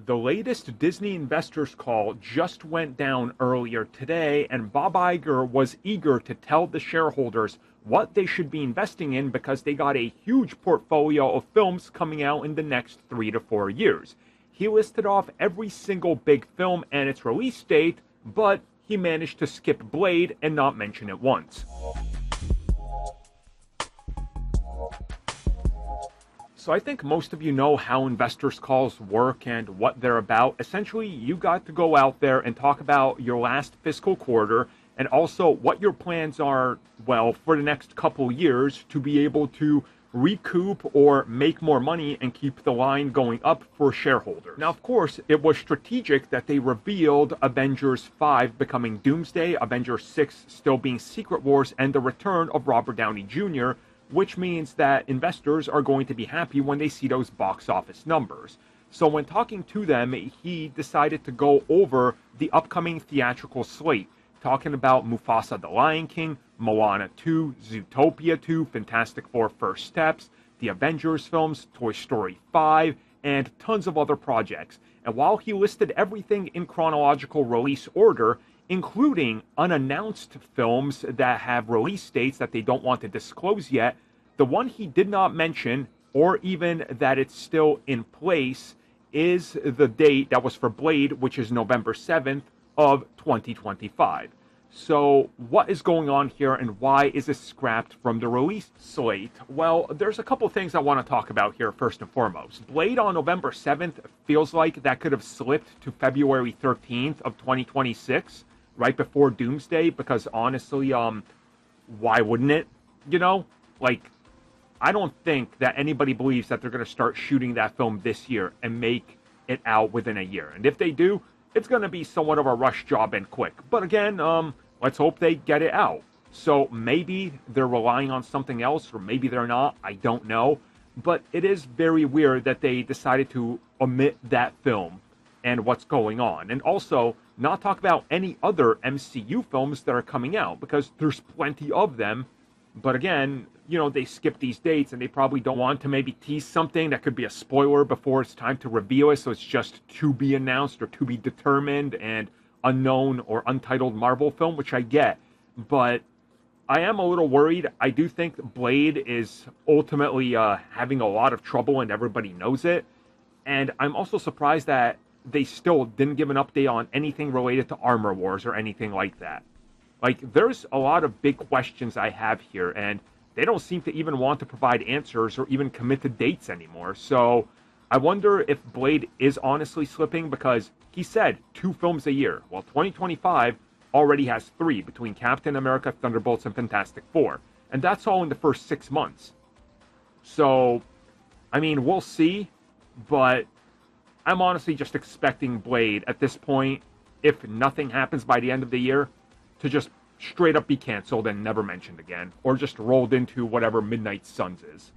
The latest Disney investors call just went down earlier today, and Bob Iger was eager to tell the shareholders what they should be investing in because they got a huge portfolio of films coming out in the next 3 to 4 years. He listed off every single big film and its release date, but he managed to skip Blade and not mention it once. So I think most of you know how investors calls work and what they're about. Essentially, you got to go out there and talk about your last fiscal quarter and also what your plans are, well, for the next couple years to be able to recoup or make more money and keep the line going up for shareholders. Now, of course, it was strategic that they revealed Avengers 5 becoming Doomsday, Avengers 6 still being Secret Wars, and the return of Robert Downey Jr., which means that investors are going to be happy when they see those box office numbers. So when talking to them, he decided to go over the upcoming theatrical slate, talking about Mufasa the Lion King, Moana 2, Zootopia 2, Fantastic Four First Steps, the Avengers films, Toy Story 5, and tons of other projects. And while he listed everything in chronological release order, including unannounced films that have release dates that they don't want to disclose yet, the one he did not mention, or even that it's still in place, is the date that was for Blade, which is November 7th of 2025. So what is going on here and why is this scrapped from the release slate? Well, there's a couple things I want to talk about here first and foremost. Blade on November 7th feels like that could have slipped to February 13th of 2026, right before Doomsday, because honestly, why wouldn't it? You know, like, I don't think that anybody believes that they're going to start shooting that film this year and make it out within a year. And if they do, it's going to be somewhat of a rush job and quick. But again, let's hope they get it out. So maybe they're relying on something else, or maybe they're not. I don't know. But it is very weird that they decided to omit that film and what's going on. And also, not talk about any other MCU films that are coming out, because there's plenty of them. But again, you know, they skip these dates and they probably don't want to maybe tease something that could be a spoiler before it's time to reveal it, so it's just to be announced or to be determined and unknown or untitled Marvel film, which I get. But I am a little worried. I do think Blade is ultimately having a lot of trouble and everybody knows it. And I'm also surprised that they still didn't give an update on anything related to Armor Wars or anything like that. Like, there's a lot of big questions I have here, and they don't seem to even want to provide answers or even commit to dates anymore. So I wonder if Blade is honestly slipping, because he said 2 films a year. Well, 2025 already has 3 between Captain America, Thunderbolts, and Fantastic Four. And that's all in the first 6 months. So, I mean, we'll see, but I'm honestly just expecting Blade at this point, if nothing happens by the end of the year, to just straight up be canceled and never mentioned again, or just rolled into whatever Midnight Suns is.